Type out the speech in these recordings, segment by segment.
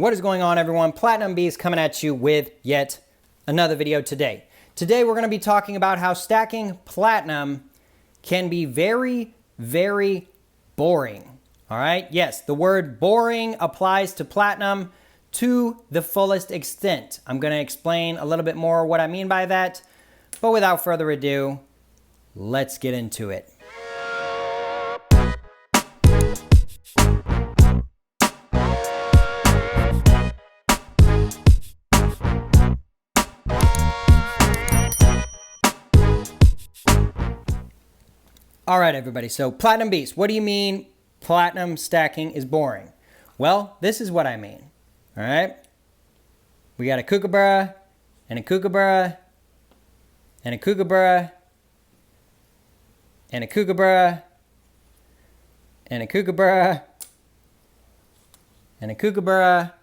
What is going on, everyone? Platinum Beast coming at you with yet another video today. Today we're going to be talking about how stacking platinum can be very, very boring. All right? Yes, the word boring applies to platinum to the fullest extent. I'm going to explain a little bit more what I mean by that. But without further ado, let's get into it. All right, everybody. So Platinum Beast, what do you mean platinum stacking is boring? Well, this is what I mean. All right. We got a kookaburra and a kookaburra and a kookaburra and a kookaburra and a kookaburra and a kookaburra,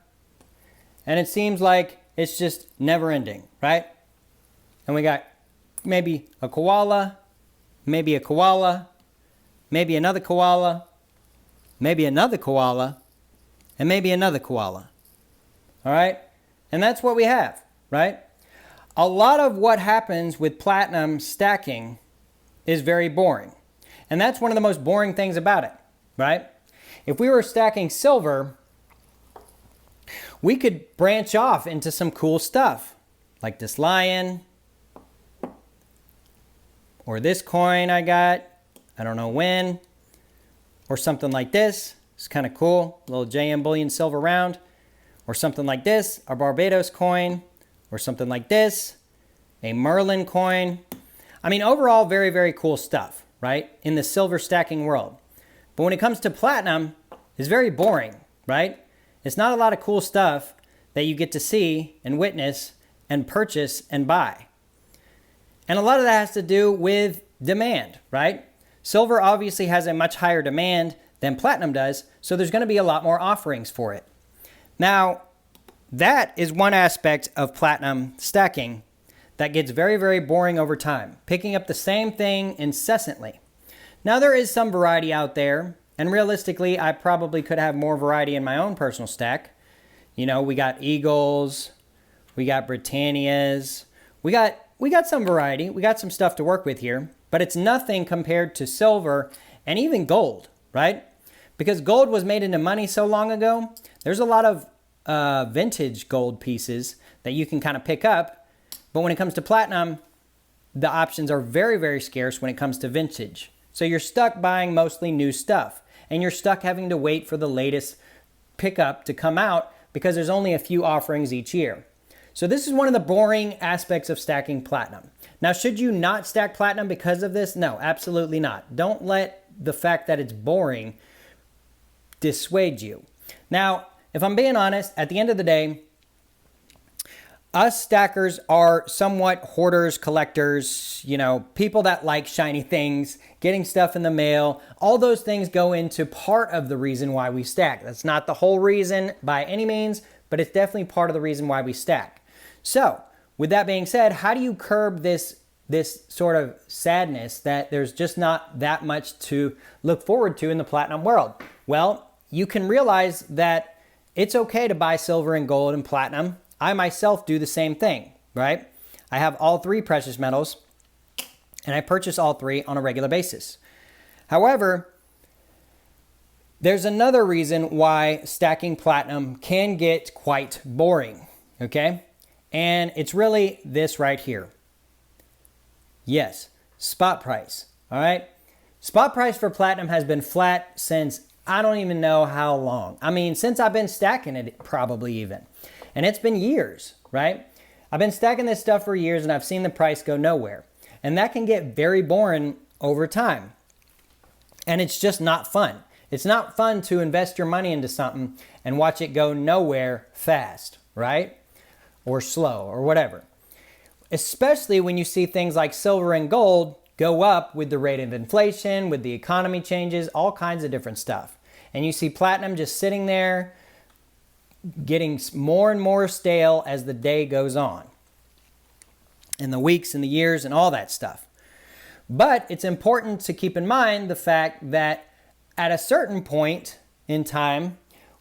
and it seems like it's just never ending, right? And we got maybe a koala, maybe a koala, maybe another koala, maybe another koala, and maybe another koala. All right? And that's what we have, right? A lot of what happens with platinum stacking is very boring. And that's one of the most boring things about it, right? If we were stacking silver, we could branch off into some cool stuff, like this lion, or this coin I got, I don't know when, or something like this. It's kind of cool, a little JM Bullion silver round, or something like this, a Barbados coin, or something like this, a Merlin coin. I mean, overall, very, very cool stuff, right, in the silver stacking world. But when it comes to platinum, it's very boring, right? It's not a lot of cool stuff that you get to see and witness and purchase and buy. And a lot of that has to do with demand, right? Silver obviously has a much higher demand than platinum does, so there's going to be a lot more offerings for it. Now, that is one aspect of platinum stacking that gets very, very boring over time, picking up the same thing incessantly. Now, there is some variety out there, and realistically, I probably could have more variety in my own personal stack. You know, we got Eagles, we got Britannias, we got some variety. We got some stuff to work with here, but it's nothing compared to silver and even gold, right? Because gold was made into money so long ago, there's a lot of vintage gold pieces that you can kind of pick up. But when it comes to platinum, the options are very, very scarce when it comes to vintage. So you're stuck buying mostly new stuff, and you're stuck having to wait for the latest pickup to come out because there's only a few offerings each year. So this is one of the boring aspects of stacking platinum. Now, should you not stack platinum because of this? No, absolutely not. Don't let the fact that it's boring dissuade you. Now, if I'm being honest, at the end of the day, us stackers are somewhat hoarders, collectors, you know, people that like shiny things, getting stuff in the mail. All those things go into part of the reason why we stack. That's not the whole reason by any means, but it's definitely part of the reason why we stack. So, with that being said, how do you curb this sort of sadness that there's just not that much to look forward to in the platinum world? Well, you can realize that it's okay to buy silver and gold and platinum. I myself do the same thing, right? I have all three precious metals, and I purchase all three on a regular basis. However, there's another reason why stacking platinum can get quite boring, okay? And it's really this right here. Yes, spot price, all right? Spot price for platinum has been flat since I don't even know how long. I mean, since I've been stacking it, probably even. And it's been years, right? I've been stacking this stuff for years, and I've seen the price go nowhere. And that can get very boring over time. And it's just not fun. It's not fun to invest your money into something and watch it go nowhere fast, right? Or slow, or whatever. Especially when you see things like silver and gold go up with the rate of inflation, with the economy changes, all kinds of different stuff. And you see platinum just sitting there, getting more and more stale as the day goes on. And the weeks and the years and all that stuff. But it's important to keep in mind the fact that at a certain point in time,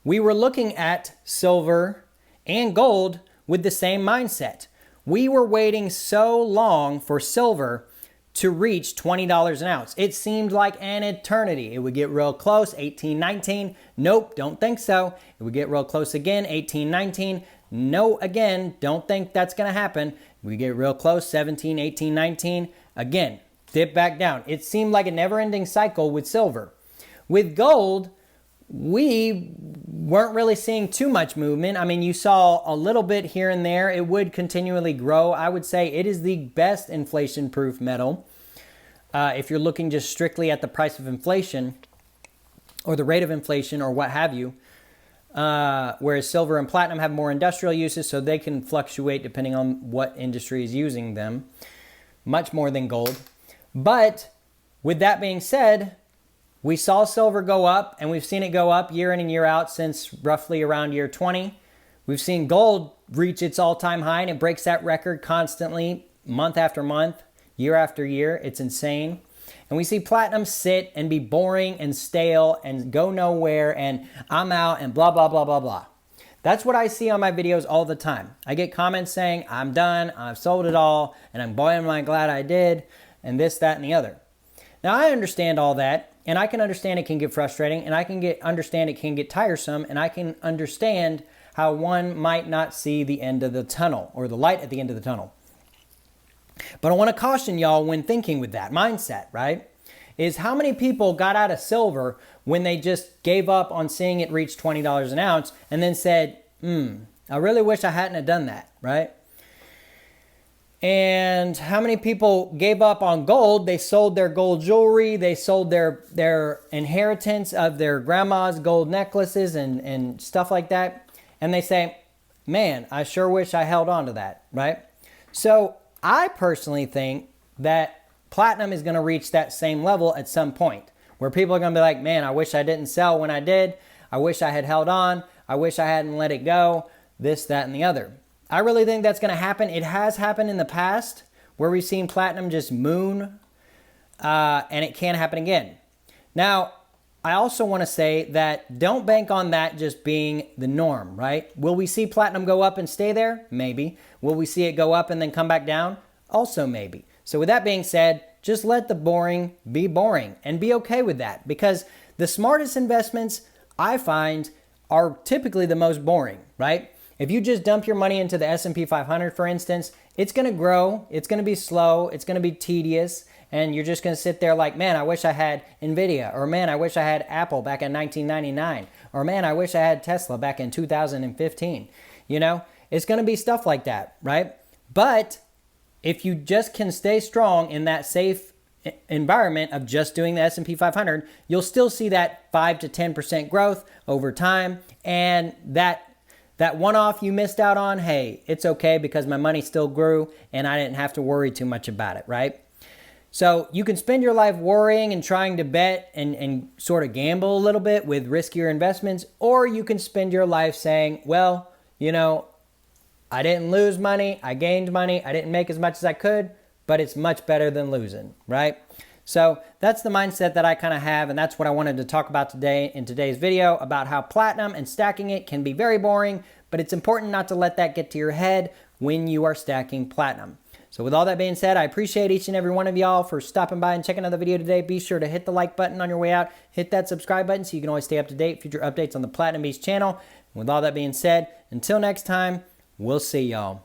we were looking at silver and gold with the same mindset. We were waiting so long for silver to reach $20 an ounce. It seemed like an eternity. It would get real close, 18, 19. Nope, don't think so. It would get real close again, 18, 19. No, again, don't think that's going to happen. We get real close, 17, 18, 19. Again, dip back down. It seemed like a never-ending cycle with silver. With gold, we weren't really seeing too much movement. I mean, you saw a little bit here and there. It would continually grow. I would say it is the best inflation-proof metal. If you're looking just strictly at the price of inflation or the rate of inflation or what have you, whereas silver and platinum have more industrial uses, so they can fluctuate depending on what industry is using them, much more than gold. But with that being said, we saw silver go up, and we've seen it go up year in and year out since roughly around year 20. We've seen gold reach its all-time high, and it breaks that record constantly, month after month, year after year. It's insane. And we see platinum sit and be boring and stale and go nowhere, and I'm out and blah, blah, blah, blah, blah. That's what I see on my videos all the time. I get comments saying, I'm done, I've sold it all, and I'm boy, am I glad I did, and this, that, and the other. Now, I understand all that. And I can understand it can get frustrating, and I can understand it can get tiresome, and I can understand how one might not see the end of the tunnel or the light at the end of the tunnel. But I want to caution y'all when thinking with that mindset, right? Is how many people got out of silver when they just gave up on seeing it reach $20 an ounce and then said, I really wish I hadn't have done that, right? And how many people gave up on gold? They sold their gold jewelry. They sold their inheritance of their grandma's gold necklaces and stuff like that. And they say, man, I sure wish I held on to that, right? So I personally think that platinum is going to reach that same level at some point where people are going to be like, man, I wish I didn't sell when I did. I wish I had held on. I wish I hadn't let it go. This, that, and the other. I really think that's going to happen. It has happened in the past where we've seen platinum just moon, and it can happen again. Now, I also want to say that don't bank on that just being the norm, right? Will we see platinum go up and stay there? Maybe. Will we see it go up and then come back down? Also maybe. So with that being said, just let the boring be boring and be okay with that, because the smartest investments I find are typically the most boring, right? If you just dump your money into the S&P 500, for instance, it's going to grow, it's going to be slow, it's going to be tedious, and you're just going to sit there like, man, I wish I had NVIDIA, or man, I wish I had Apple back in 1999, or man, I wish I had Tesla back in 2015. You know, it's going to be stuff like that, right? But if you just can stay strong in that safe environment of just doing the S&P 500, you'll still see that 5 to 10% growth over time, and that one-off you missed out on, hey, it's okay because my money still grew and I didn't have to worry too much about it, right? So you can spend your life worrying and trying to bet and sort of gamble a little bit with riskier investments, or you can spend your life saying, well, you know, I didn't lose money, I gained money, I didn't make as much as I could, but it's much better than losing, right? So that's the mindset that I kind of have, and that's what I wanted to talk about today in today's video, about how platinum and stacking it can be very boring, but it's important not to let that get to your head when you are stacking platinum. So with all that being said, I appreciate each and every one of y'all for stopping by and checking out the video today. Be sure to hit the like button on your way out, hit that subscribe button so you can always stay up to date, future updates on the Platinum Beast channel. And with all that being said, until next time, we'll see y'all.